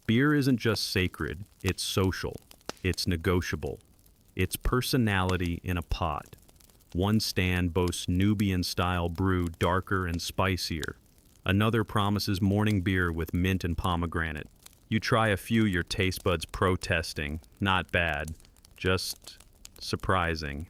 Beer isn't just sacred, it's social. It's negotiable. It's personality in a pot. One stand boasts Nubian-style brew, darker and spicier. Another promises morning beer with mint and pomegranate. You try a few, your taste buds protesting. Not bad. just surprising.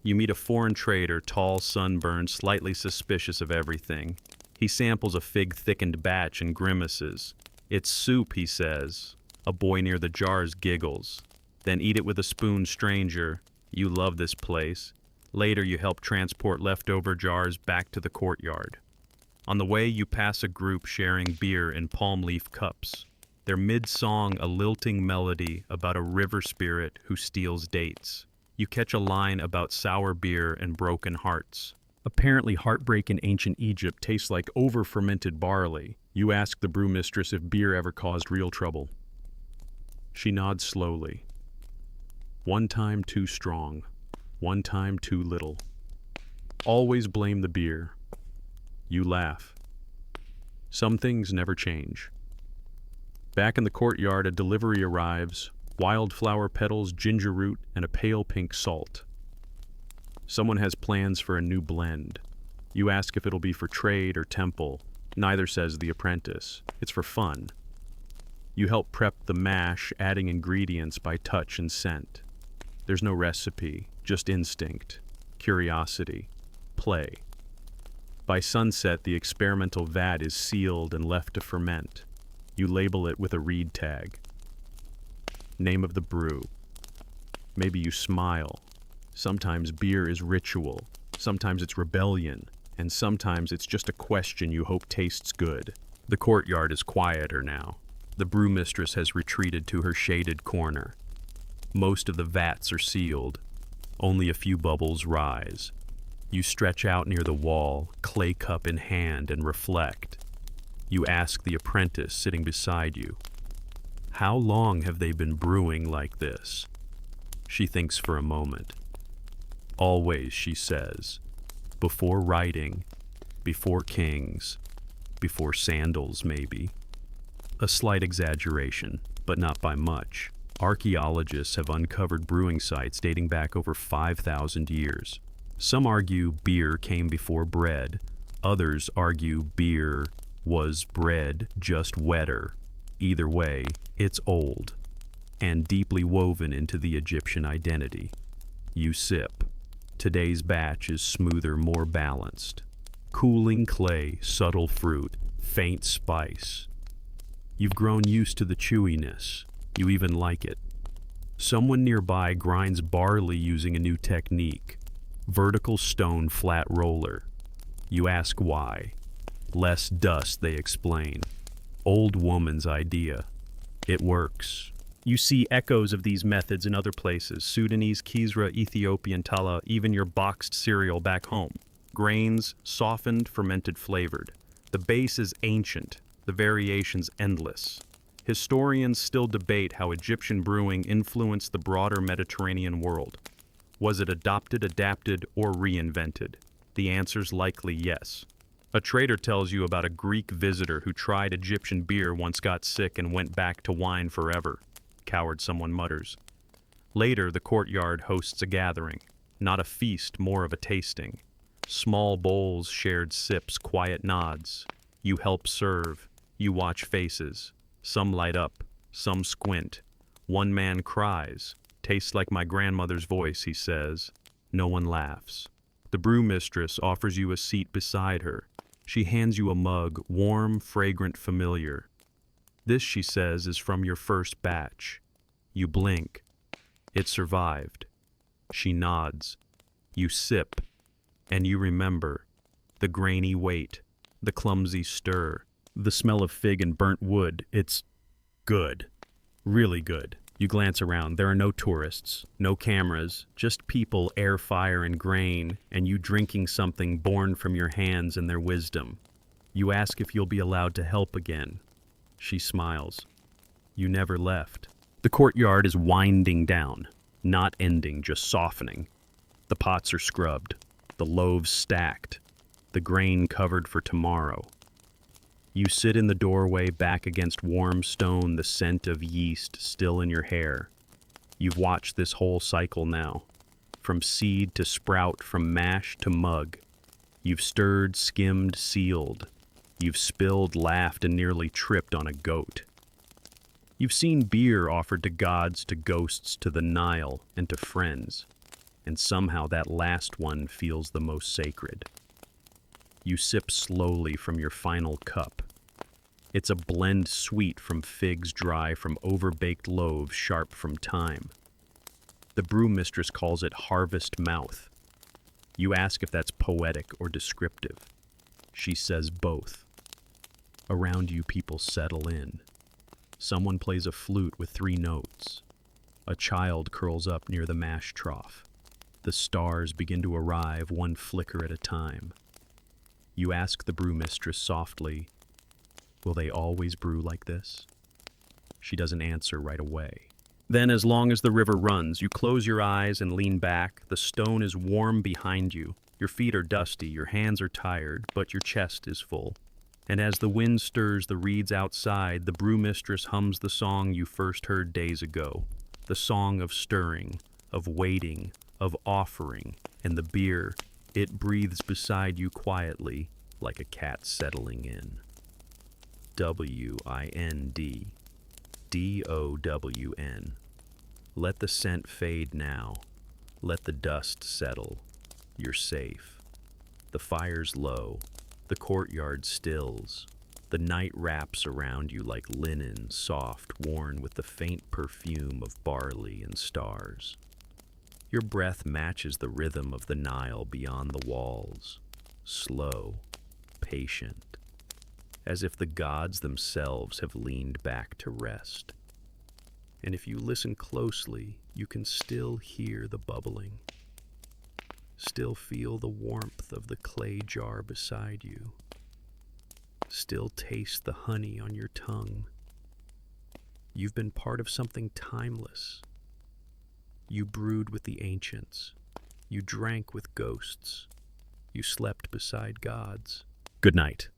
You meet a foreign trader, tall, sunburned, slightly suspicious of everything. He samples a fig-thickened batch and grimaces. "It's soup," he says. A boy near the jars giggles. "Then eat it with a spoon, stranger. You love this place." Later, you help transport leftover jars back to the courtyard. On the way, you pass a group sharing beer in palm leaf cups. Their mid-song a lilting melody about a river spirit who steals dates. You catch a line about sour beer and broken hearts. Apparently, heartbreak in ancient Egypt tastes like over-fermented barley. You ask the brewmistress if beer ever caused real trouble. She nods slowly. One time too strong, one time too little. Always blame the beer. You laugh. Some things never change. Back in the courtyard, a delivery arrives. Wildflower petals, ginger root, and a pale pink salt. Someone has plans for a new blend. You ask if it'll be for trade or temple. Neither, says the apprentice. It's for fun. You help prep the mash, adding ingredients by touch and scent. There's no recipe, just instinct, curiosity, play. By sunset, the experimental vat is sealed and left to ferment. You label it with a reed tag. Name of the brew. Maybe you smile. Sometimes beer is ritual, sometimes it's rebellion, and sometimes it's just a question you hope tastes good. The courtyard is quieter now. The brewmistress has retreated to her shaded corner. Most of the vats are sealed. Only a few bubbles rise. You stretch out near the wall, clay cup in hand, and reflect. You ask the apprentice sitting beside you, "How long have they been brewing like this?" She thinks for a moment. "Always," she says. "Before writing, before kings, before sandals, maybe." A slight exaggeration, but not by much. Archaeologists have uncovered brewing sites dating back over 5,000 years. Some argue beer came before bread. Others argue beer was bread, just wetter. Either way, it's old and deeply woven into the Egyptian identity. You sip. Today's batch is smoother, more balanced. Cooling clay, subtle fruit, faint spice. You've grown used to the chewiness. You even like it. Someone nearby grinds barley using a new technique. Vertical stone flat roller. You ask why. Less dust, they explain. Old woman's idea. It works. You see echoes of these methods in other places. Sudanese kisra, Ethiopian tala, even your boxed cereal back home. Grains, softened, fermented, flavored. The base is ancient, the variations endless. Historians still debate how Egyptian brewing influenced the broader Mediterranean world. Was it adopted, adapted, or reinvented? The answer's likely yes. A trader tells you about a Greek visitor who tried Egyptian beer, once got sick, and went back to wine forever. Coward, someone mutters. Later, the courtyard hosts a gathering. Not a feast, more of a tasting. Small bowls, shared sips, quiet nods. You help serve. You watch faces. Some light up. Some squint. One man cries. "Tastes like my grandmother's voice," he says. No one laughs. The brewmistress offers you a seat beside her. She hands you a mug, warm, fragrant, familiar. "This," she says, "is from your first batch." You blink. It survived. She nods. You sip. And you remember. The grainy weight. The clumsy stir. The smell of fig and burnt wood. It's good. Really good. You glance around. There are no tourists, no cameras, just people, air, fire, and grain, and you drinking something born from your hands and their wisdom. You ask if you'll be allowed to help again. She smiles. You never left. The courtyard is winding down, not ending, just softening. The pots are scrubbed, the loaves stacked, the grain covered for tomorrow. You sit in the doorway, back against warm stone, the scent of yeast still in your hair. You've watched this whole cycle now, from seed to sprout, from mash to mug. You've stirred, skimmed, sealed. You've spilled, laughed, and nearly tripped on a goat. You've seen beer offered to gods, to ghosts, to the Nile, and to friends, and somehow that last one feels the most sacred. You sip slowly from your final cup. It's a blend sweet from figs dry from overbaked loaves sharp from time. The brewmistress calls it harvest mouth. You ask if that's poetic or descriptive. She says both. Around you people settle in. Someone plays a flute with 3 notes. A child curls up near the mash trough. The stars begin to arrive, one flicker at a time. You ask the brewmistress softly, "Will they always brew like this?" She doesn't answer right away. Then, as long as the river runs, you close your eyes and lean back. The stone is warm behind you. Your feet are dusty, your hands are tired, but your chest is full. And as the wind stirs the reeds outside, the brewmistress hums the song you first heard days ago. The song of stirring, of waiting, of offering, and the beer, it breathes beside you quietly like a cat settling in. Wind. DOWN. Let the scent fade now. Let the dust settle. You're safe. The fire's low. The courtyard stills. The night wraps around you like linen, soft, worn with the faint perfume of barley and stars. Your breath matches the rhythm of the Nile beyond the walls, slow, patient, as if the gods themselves have leaned back to rest. And if you listen closely, you can still hear the bubbling, still feel the warmth of the clay jar beside you, still taste the honey on your tongue. You've been part of something timeless. You brewed with the ancients. You drank with ghosts. You slept beside gods. Good night.